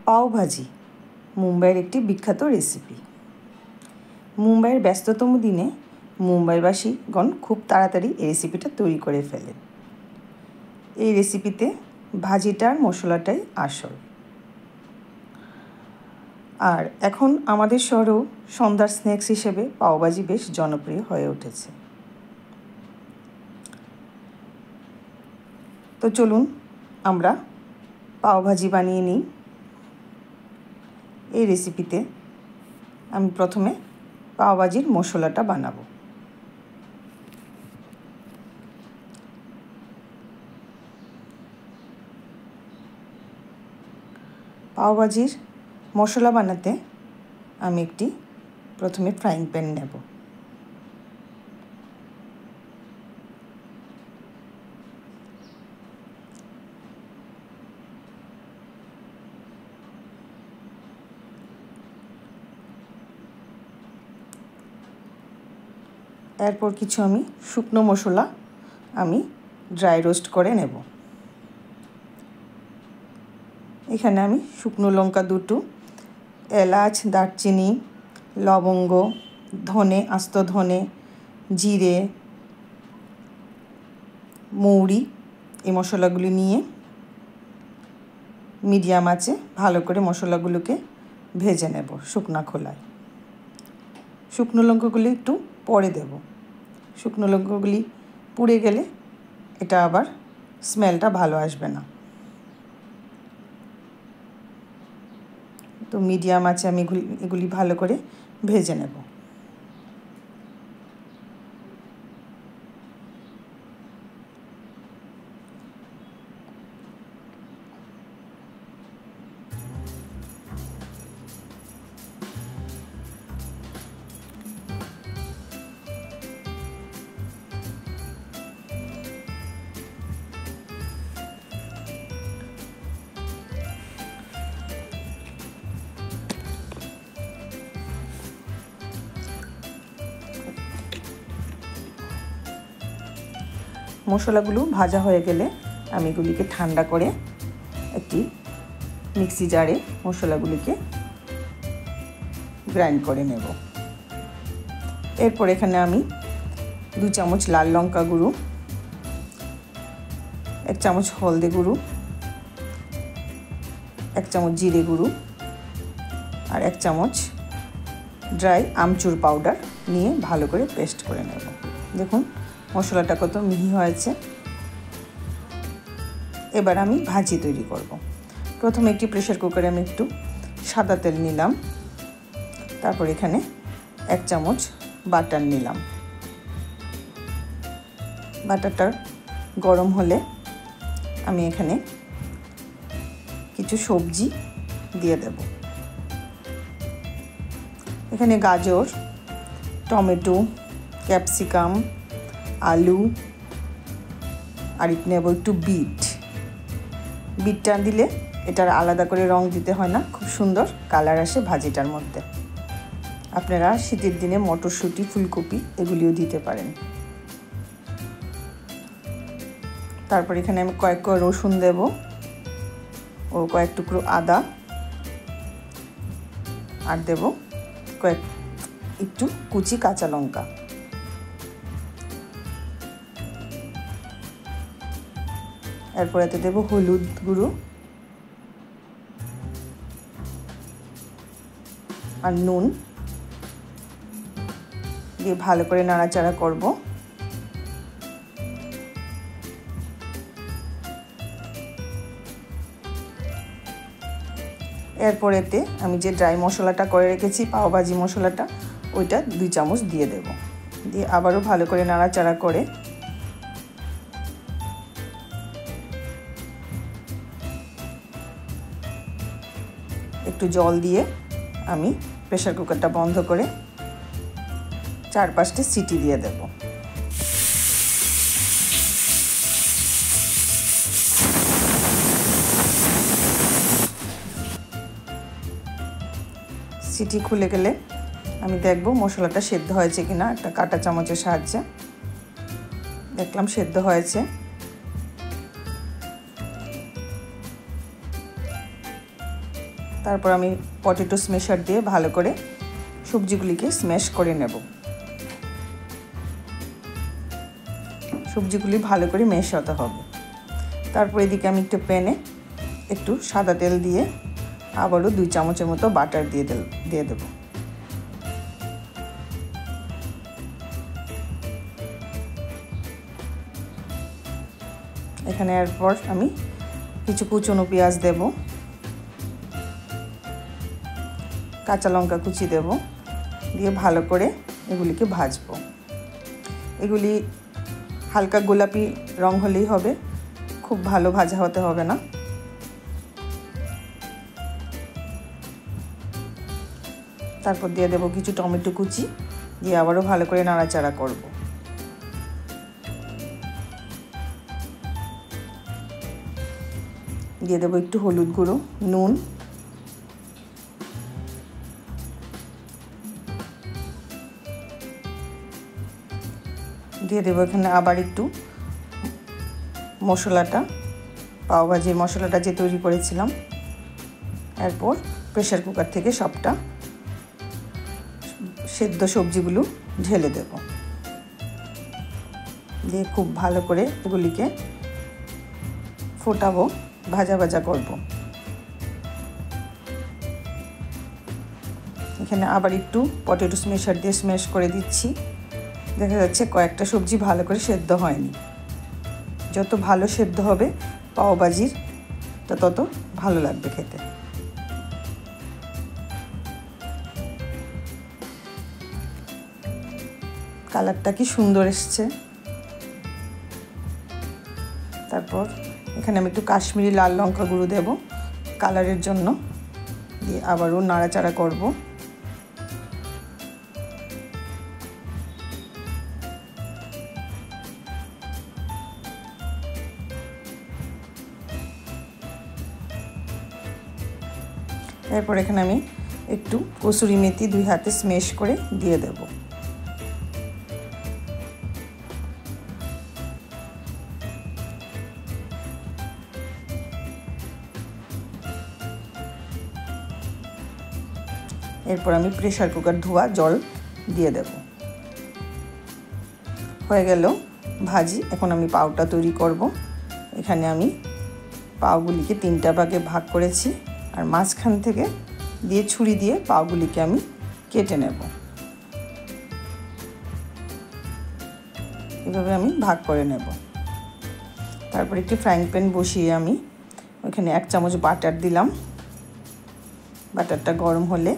পাওভাজি মুম্বাইয়ের একটি বিখ্যাত রেসিপি। মুম্বাইয়ের ব্যস্ততম দিনে মুম্বাইবাসীগণ খুব তাড়াতাড়ি এই রেসিপিটা তৈরি করে ফেলেন। এই রেসিপিতে ভাজিটার মশলাটাই আসল। আর এখন আমাদের শহরেও সন্ধ্যার স্ন্যাক্স হিসেবে পাওভাজি বেশ জনপ্রিয় হয়ে উঠেছে। তো চলুন আমরা পাওভাজি বানিয়ে নিই। এই রেসিপিতে আমি প্রথমে পাওভাজির মশলাটা বানাবো। পাওভাজির মশলা বানাতে আমি একটি প্রথমে ফ্রাইং প্যান নেব। এরপর কিছু আমি শুকনো মশলা আমি ড্রাই রোস্ট করে নেব। এখানে আমি শুকনো লঙ্কা দুটো, এলাচ, দারচিনি, লবঙ্গ, ধনে, আস্ত ধনে, জিরে, মৌরি এই মশলাগুলি নিয়ে মিডিয়াম আঁচে ভালো করে মশলাগুলোকে ভেজে নেব শুকনো খোলায়। শুকনো লঙ্কাগুলি একটু পরে দেব। শুকনো লঙ্কাগুলি পুড়ে গেলে এটা আবার স্মেলটা ভালো আসবে না। তো মিডিয়াম আঁচে আমি এগুলি ভালো করে ভেজে নেব। মশলাগুলো ভাজা হয়ে গেলে আমি এগুলিকে ঠান্ডা করে একটি মিক্সি জারে মশলাগুলিকে গ্রাইন্ড করে নেব। এরপর এখানে আমি 2 চামচ লাল লঙ্কা গুঁড়ো, 1 চামচ হলদে গুঁড়ো, 1 চামচ জিরে গুঁড়ো আর 1 চামচ ড্রাই আমচুর পাউডার নিয়ে ভালো করে পেস্ট করে নেব। দেখুন মশলাটা কত মিহি হয়েছে। এবার আমি ভাজি তৈরি করব। প্রথমে একটি প্রেসার কুকারে আমি একটু সাদা তেল নিলাম। তারপর এখানে 1 চামচ বাটার নিলাম। বাটারটা গরম হলে আমি এখানে কিছু সবজি দিয়ে দেব। এখানে গাজর, টমেটো, ক্যাপসিকাম, আলু আর নেব একটু বিটটা দিলে এটার আলাদা করে রং দিতে হয় না, খুব সুন্দর কালার আসে ভাজিটার মধ্যে। আপনারা শীতের দিনে মটরশুঁটি, ফুলকপি এগুলিও দিতে পারেন। তারপর এখানে আমি কয়েক রসুন দেব ও কয়েক টুকরো আদা আর দেব একটু কুচি কাঁচা লঙ্কা। এরপর এতে দেব হলুদ গুঁড়ো আর নুন দিয়ে ভালো করে নাড়াচাড়া করব। এরপর এতে আমি যে ড্রাই মশলাটা করে রেখেছি, পাওভাজি মশলাটা, ওইটা 2 চামচ দিয়ে দেব। দিয়ে আবারও ভালো করে নাড়াচাড়া করে একটু জল দিয়ে আমি প্রেসার কুকারটা বন্ধ করে 4-5টি সিটি দিয়ে দেব। সিটি খুলে গেলে আমি দেখব মশলাটা সেদ্ধ হয়েছে কিনা। একটা কাঁটা চামচের সাহায্যে দেখলাম সেদ্ধ হয়েছে। তারপর আমি পটেটো স্ম্যাশার দিয়ে ভালো করে সবজিগুলিকে স্ম্যাশ করে নেব। সবজিগুলি ভালো করে মেশাতে হবে। তারপর এদিকে আমি একটু প্যানে একটু সাদা তেল দিয়ে আবারও 2 চামচের মতো বাটার দিয়ে দেব। এখানে এরপর আমি কিছু কুচনো পেঁয়াজ দেব, কাঁচা লঙ্কা কুচি দেব, দিয়ে ভালো করে এগুলিকে ভাজবো। এগুলি হালকা গোলাপি রং হলেই হবে, খুব ভালো ভাজা হতে হবে না। তারপর দিয়ে দেব কিছু টমেটো কুচি, দিয়ে আবারও ভালো করে নাড়াচাড়া করব। দিয়ে দেব একটু হলুদ গুঁড়ো, নুন, দিয়ে দেব এখানে আবার একটু মশলাটা, পাওভাজির মশলাটা যে তৈরি করেছিলাম। এরপর প্রেসার কুকার থেকে সবটা সেদ্ধ সবজিগুলো ঢেলে দেব, দিয়ে খুব ভালো করে এগুলিকে ফোটাবো, ভাজা ভাজা করব। এখানে আবার একটু পটেটো স্ম্যাশার দিয়ে স্ম্যাশ করে দিচ্ছি। দেখা যাচ্ছে কয়েকটা সবজি ভালো করে সেদ্ধ হয়নি। যত ভালো সেদ্ধ হবে পাওভাজির তত ভালো লাগবে খেতে। কালারটা কি সুন্দর এসছে। তারপর এখানে আমি একটু কাশ্মীরি লাল লঙ্কা গুঁড়ো দেব কালারের জন্য, দিয়ে আবারও নাড়াচাড়া করব। এরপর এখানে আমি একটু কসুরি মেথি 2 হাতে স্ম্যাশ করে দিয়ে দেব। এরপর আমি প্রেসার কুকার ধোয়া জল দিয়ে দেব। হয়ে গেল ভাজি। এখন আমি পাউটা তৈরি করব। এখানে আমি পাউগুলিকে 3টা ভাগে ভাগ করেছি, আর মাঝখান থেকে দিয়ে ছুরি দিয়ে পাউগুলিকে আমি কেটে নেব। এভাবে আমি ভাগ করে নেব। তারপর একটি ফ্রাইং প্যান বসিয়ে আমি ওখানে 1 চামচ বাটার দিলাম। বাটারটা গরম হলে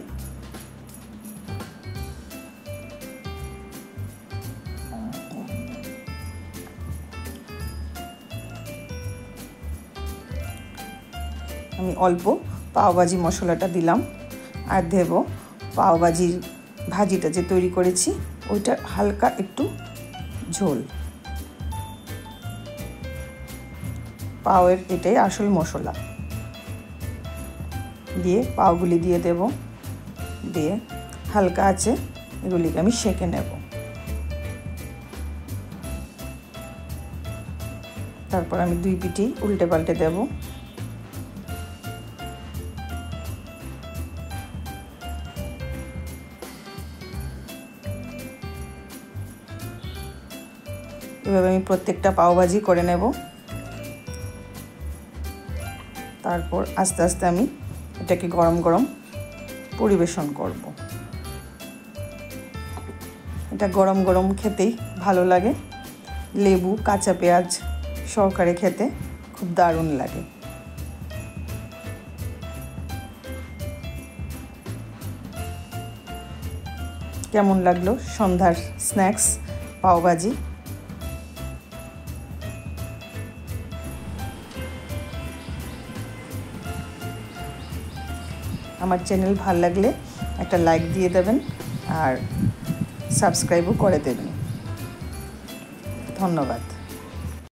আমি অল্প পাওভাজি মশলাটা দিলাম, আর দেব পাওভাজির ভাজিটা যে তৈরি করেছি ওইটা হালকা একটু ঝোল। পাওয়ের এটাই আসল মশলা। দিয়ে পাওগুলি দিয়ে দেব, দিয়ে হালকা আছে এগুলিকে আমি সেঁকে নেব। তারপর আমি 2 পিঠেই উল্টে পাল্টে দেব। এভাবে আমি প্রত্যেকটা পাওভাজি করে নেব। তারপর আস্তে আস্তে আমি এটাকে গরম গরম পরিবেশন করব। এটা গরম গরম খেতেই ভালো লাগে, লেবু কাঁচা পেঁয়াজ সহকারে খেতে খুব দারুণ লাগে। কেমন লাগলো সন্ধ্যার স্ন্যাক্স পাওভাজি? আমার চ্যানেল ভালো লাগলে একটা লাইক দিয়ে দেবেন, আর সাবস্ক্রাইবও করে দেবেন। ধন্যবাদ।